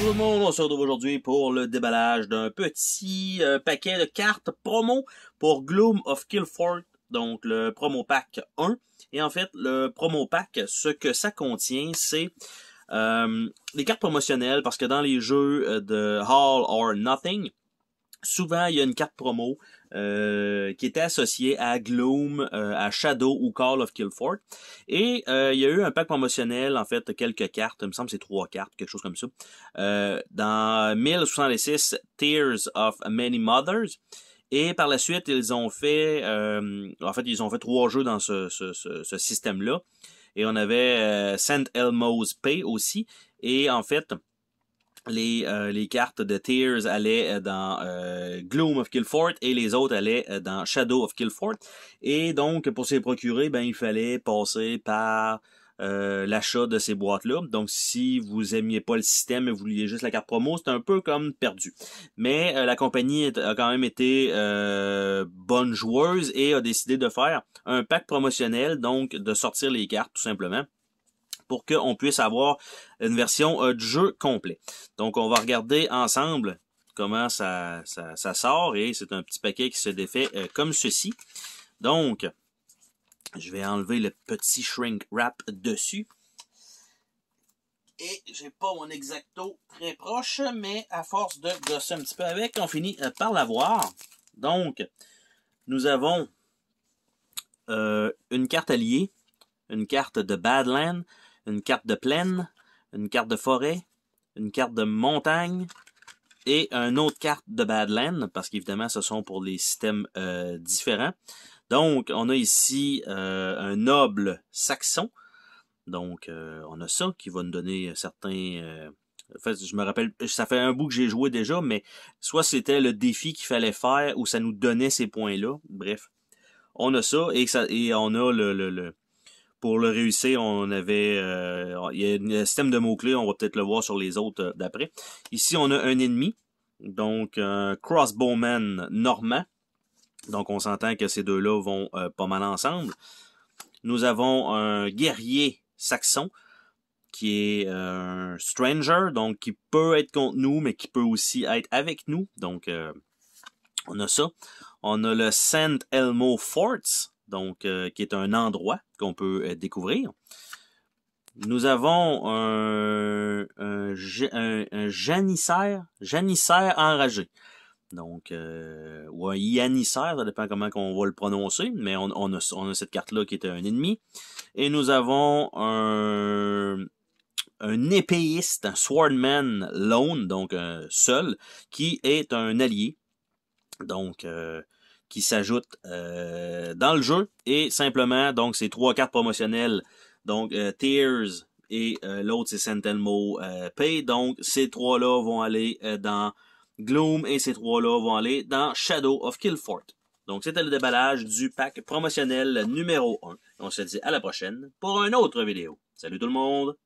tout le monde, on se retrouve aujourd'hui pour le déballage d'un petit paquet de cartes promo pour Gloom of Killfort, donc le promo pack 1. Et en fait, le promo pack, ce que ça contient, c'est des cartes promotionnelles, parce que dans les jeux de All or Nothing, souvent il y a une carte promo qui était associée à Gloom, à Shadow ou Call of Killfort. Et il y a eu un pack promotionnel, en fait, quelques cartes, il me semble que c'est 3 cartes, quelque chose comme ça. Dans 1066, Tears of Many Mothers. Et par la suite, ils ont fait 3 jeux dans ce système-là. Et on avait St. Elmo's Pay aussi. Et en fait, les cartes de Tears allaient dans Gloom of Killfort et les autres allaient dans Shadow of Killfort. Et donc, pour se les procurer, il fallait passer par l'achat de ces boîtes-là. Donc, si vous aimiez pas le système et vous vouliez juste la carte promo, c'est un peu comme perdu. Mais la compagnie a quand même été bonne joueuse et a décidé de faire un pack promotionnel, donc de sortir les cartes tout simplement, pour qu'on puisse avoir une version du jeu complet. Donc, on va regarder ensemble comment ça sort, et c'est un petit paquet qui se défait comme ceci. Donc, je vais enlever le petit shrink wrap dessus. Et j'ai pas mon X-Acto très proche, mais à force de gosser un petit peu avec, on finit par l'avoir. Donc, nous avons une carte alliée, une carte de Badland, une carte de plaine, une carte de forêt, une carte de montagne et une autre carte de Badland, parce qu'évidemment, ce sont pour les systèmes différents. Donc, on a ici un noble saxon. Donc, on a ça qui va nous donner certains... en fait, je me rappelle, ça fait un bout que j'ai joué déjà, mais soit c'était le défi qu'il fallait faire ou ça nous donnait ces points-là. Bref, on a ça et on a pour le réussir, on avait... il y a un système de mots-clés, on va peut-être le voir sur les autres d'après. Ici, on a un ennemi, donc un crossbowman normand. Donc, on s'entend que ces deux-là vont pas mal ensemble. Nous avons un guerrier saxon, qui est un stranger, donc qui peut être contre nous, mais qui peut aussi être avec nous. Donc, on a ça. On a le St. Elmo Forts, donc qui est un endroit qu'on peut découvrir. Nous avons un janissaire enragé. Donc, ou un yanissaire, ça dépend comment on va le prononcer, mais on a cette carte-là qui est un ennemi. Et nous avons un épéiste, un swordman lone, donc seul, qui est un allié. Donc, qui s'ajoute dans le jeu. Et simplement, donc, c'est 3 cartes promotionnelles. Donc, Tears et l'autre, c'est St. Elmo Pay. Donc, ces 3-là vont aller dans Gloom et ces 3-là vont aller dans Shadow of Killfort. Donc, c'était le déballage du pack promotionnel numéro 1. On se dit à la prochaine pour une autre vidéo. Salut tout le monde!